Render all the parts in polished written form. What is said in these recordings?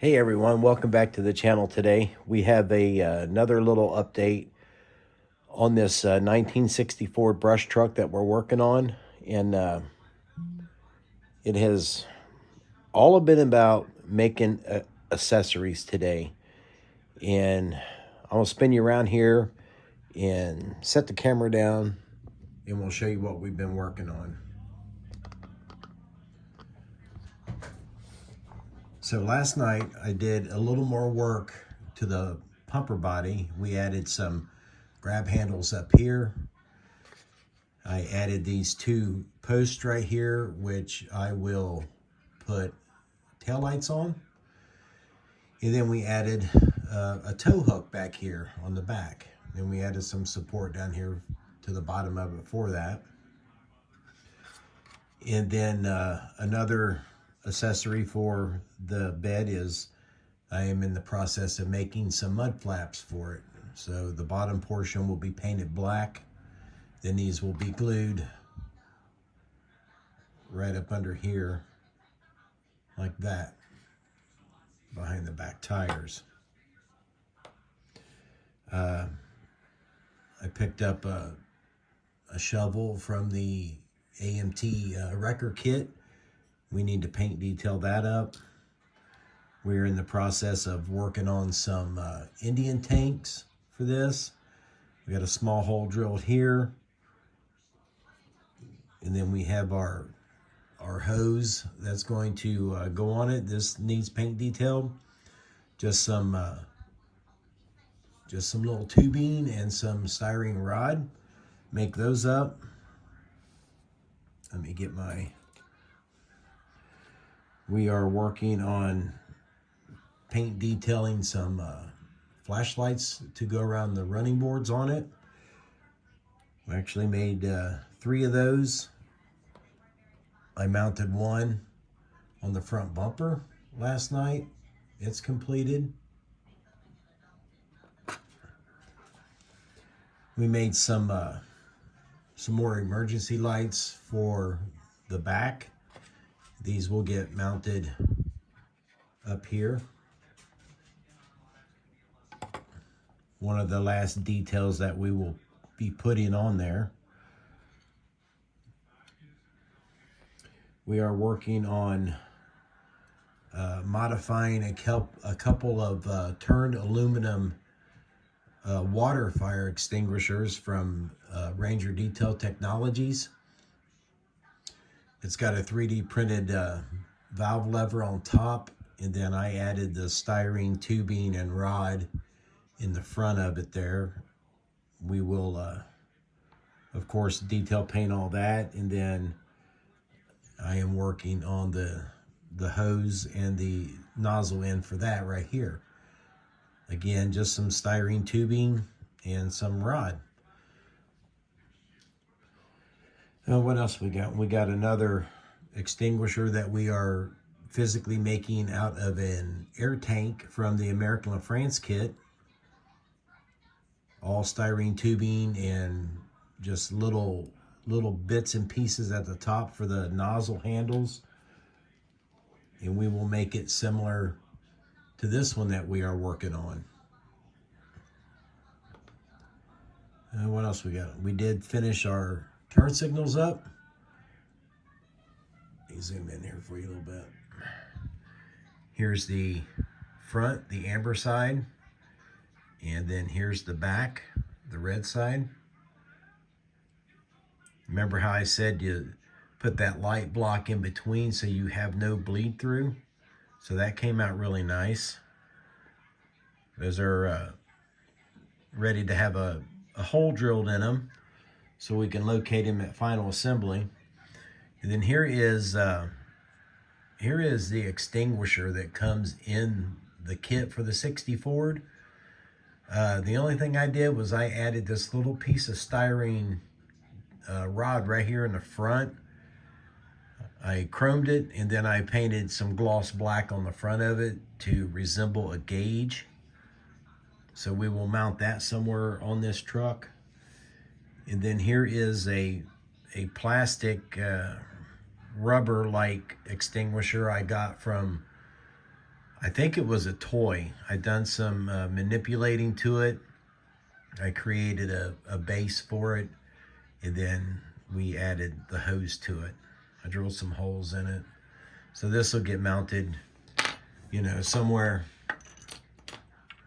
Hey everyone, welcome back to the channel today. We have another little update on this 1964 brush truck that we're working on. And it has all been about making accessories today. And I'm going to spin you around here and set the camera down and we'll show you what we've been working on. So last night I did a little more work to the pumper body. We added some grab handles up here. I added these two posts right here, which I will put taillights on. And then we added a tow hook back here on the back. Then we added some support down here to the bottom of it for that. And then another accessory for the bed is I am in the process of making some mud flaps for it. So the bottom portion will be painted black. Then these will be glued right up under here like that behind the back tires. I picked up a shovel from the AMT wrecker kit. We need to paint detail that up. We're in the process of working on some Indian tanks for this. We got a small hole drilled here. And then we have our hose that's going to go on it. This needs paint detailed. Just some little tubing and some styrene rod. Make those up. Let me get my... We are working on paint detailing some flashlights to go around the running boards on it. We actually made 3 of those. I mounted one on the front bumper last night. It's completed. We made some more emergency lights for the back. These will get mounted up here. One of the last details that we will be putting on there. We are working on modifying a couple of turned aluminum water fire extinguishers from Ranger Detail Technologies. It's got a 3D printed valve lever on top, and then I added the styrene tubing and rod in the front of it there. We will, of course, detail paint all that, and then I am working on the hose and the nozzle end for that right here. Again, just some styrene tubing and some rod. What else we got? We got another extinguisher that we are physically making out of an air tank from the American LaFrance kit. All styrene tubing and just little bits and pieces at the top for the nozzle handles. And we will make it similar to this one that we are working on. And what else we got? We did finish our turn signals up. Let me zoom in here for you a little bit. Here's the front, the amber side. And then here's the back, the red side. Remember how I said you put that light block in between so you have no bleed through? So that came out really nice. Those are ready to have a hole drilled in them so we can locate them at final assembly. And then here is the extinguisher that comes in the kit for the 60 Ford. The only thing I did was I added this little piece of styrene rod right here in the front. I chromed it, and then I painted some gloss black on the front of it to resemble a gauge. So we will mount that somewhere on this truck. And then here is a plastic rubber-like extinguisher I got from I think it was a toy. I done some manipulating to it. I created a base for it, and then we added the hose to it. I drilled some holes in it. So this will get mounted, you know, somewhere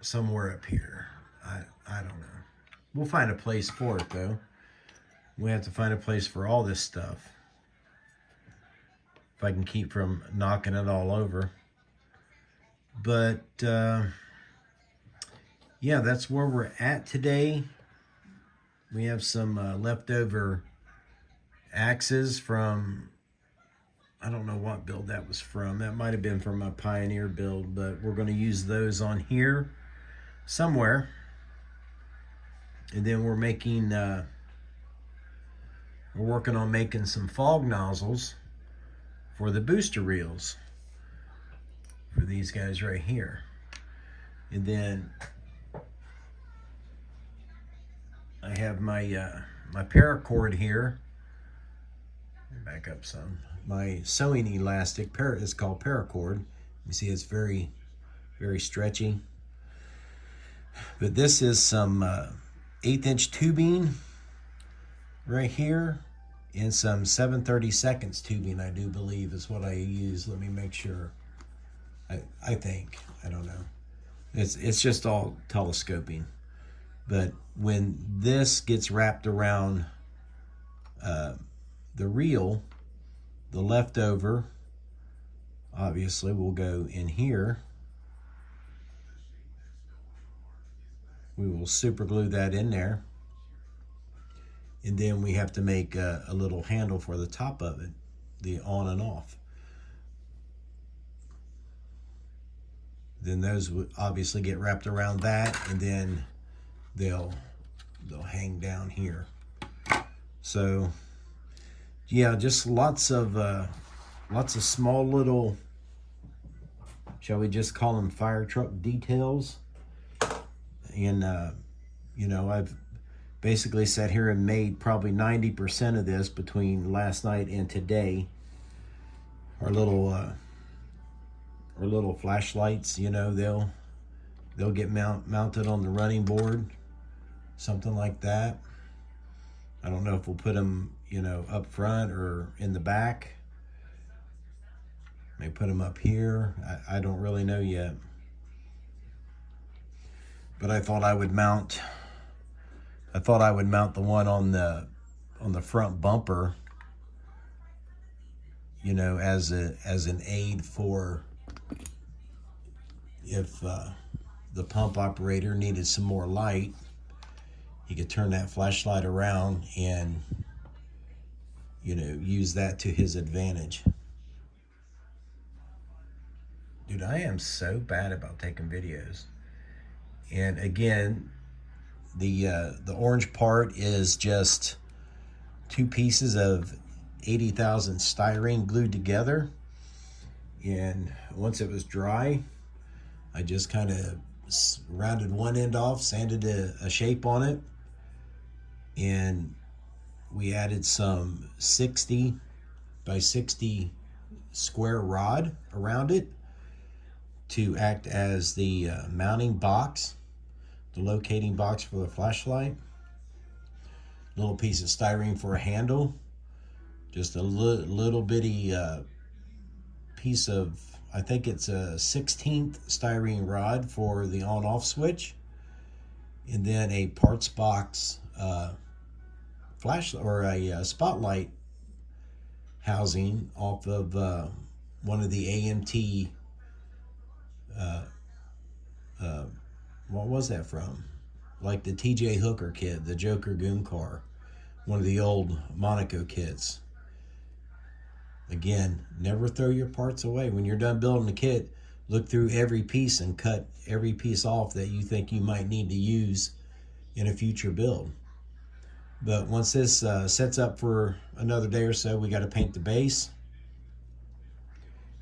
up here. I don't know. We'll find a place for it though. We have to find a place for all this stuff. If I can keep from knocking it all over. But yeah, that's where we're at today. We have some leftover axes from, I don't know what build that was from. That might have been from my Pioneer build, but we're going to use those on here somewhere. And then we're making, we're working on making some fog nozzles for the booster reels for these guys right here. And then I have my my paracord here. Back up some. My sewing elastic is called paracord. You see, it's very stretchy. But this is some 1/8 inch tubing right here, and some 7/32 tubing, I do believe is what I use. Let me make sure. I think, I don't know. It's just all telescoping. But when this gets wrapped around the reel, the leftover obviously will go in here. We will super glue that in there. And then we have to make a little handle for the top of it, the on and off. Then those would obviously get wrapped around that, and then they'll hang down here. So yeah, just lots of small little, shall we just call them fire truck details. And you know, I've basically sat here and made probably 90% of this between last night and today. Our little flashlights, you know, they'll get mounted on the running board, something like that. I don't know if we'll put them, you know, up front or in the back. May put them up here. I don't really know yet. But I thought I would mount the one on the front bumper, you know, as an aid for if the pump operator needed some more light, he could turn that flashlight around and, you know, use that to his advantage. Dude, I am so bad about taking videos. And again, the orange part is just 2 pieces of 80,000 styrene glued together. And once it was dry, I just kind of rounded one end off, sanded a shape on it, and we added some 60 by 60 square rod around it to act as the mounting box, the locating box for the flashlight. Little piece of styrene for a handle, just a little bitty piece of, I think it's a 16th styrene rod for the on-off switch, and then a parts box flashlight or a spotlight housing off of one of the AMT. What was that from? Like the TJ Hooker kit, the Joker Goon car, one of the old Monaco kits. Again, never throw your parts away. When you're done building the kit, look through every piece and cut every piece off that you think you might need to use in a future build. But once this sets up for another day or so, we got to paint the base.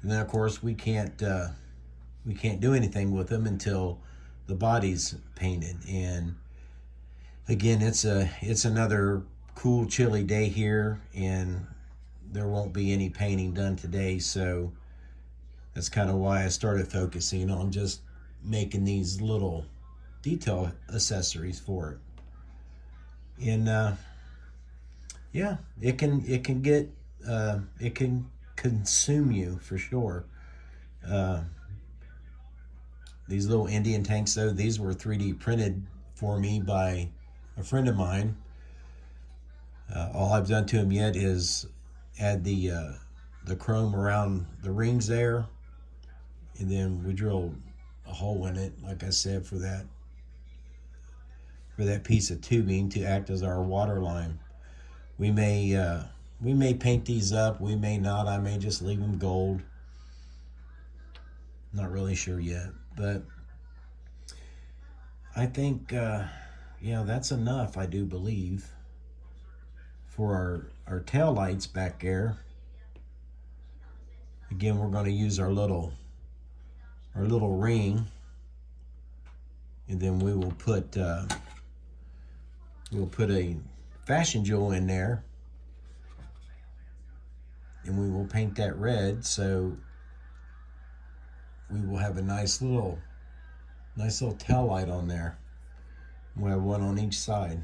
And then, of course, we can't do anything with them until the body's painted. And again, it's another cool, chilly day here, and there won't be any painting done today, so That's kind of why I started focusing on just making these little detail accessories for it. And yeah, it can get it can consume you for sure. These little Indian tanks, though, these were 3D printed for me by a friend of mine. All I've done to them yet is add the chrome around the rings there, and then we drill a hole in it, like I said, for that piece of tubing to act as our water line. We may paint these up, we may not. I may just leave them gold. Not really sure yet, but I think yeah, that's enough, I do believe, for our tail lights back there. Again, we're going to use our little ring, and then we will put we'll put a fashion jewel in there, and we will paint that red, so we will have a nice little tail light on there. We'll have one on each side.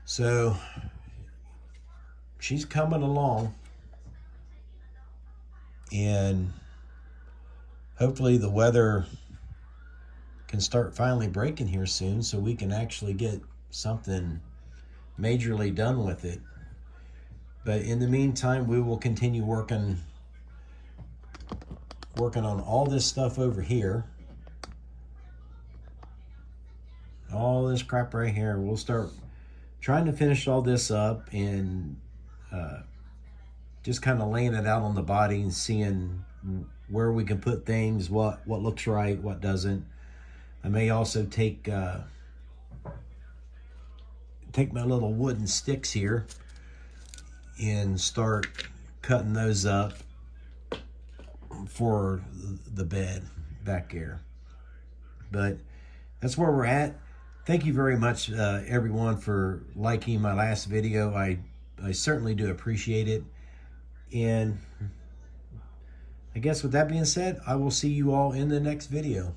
So she's coming along, and hopefully the weather can start finally breaking here soon, so we can actually get something majorly done with it. But in the meantime, we will continue working on all this stuff over here. All this crap right here. We'll start trying to finish all this up, and just kind of laying it out on the body and seeing where we can put things, what looks right, what doesn't. I may also take my little wooden sticks here and start cutting those up for the bed back there. But that's where we're at. Thank you very much, everyone, for liking my last video. I certainly do appreciate it. And I guess with that being said, I will see you all in the next video.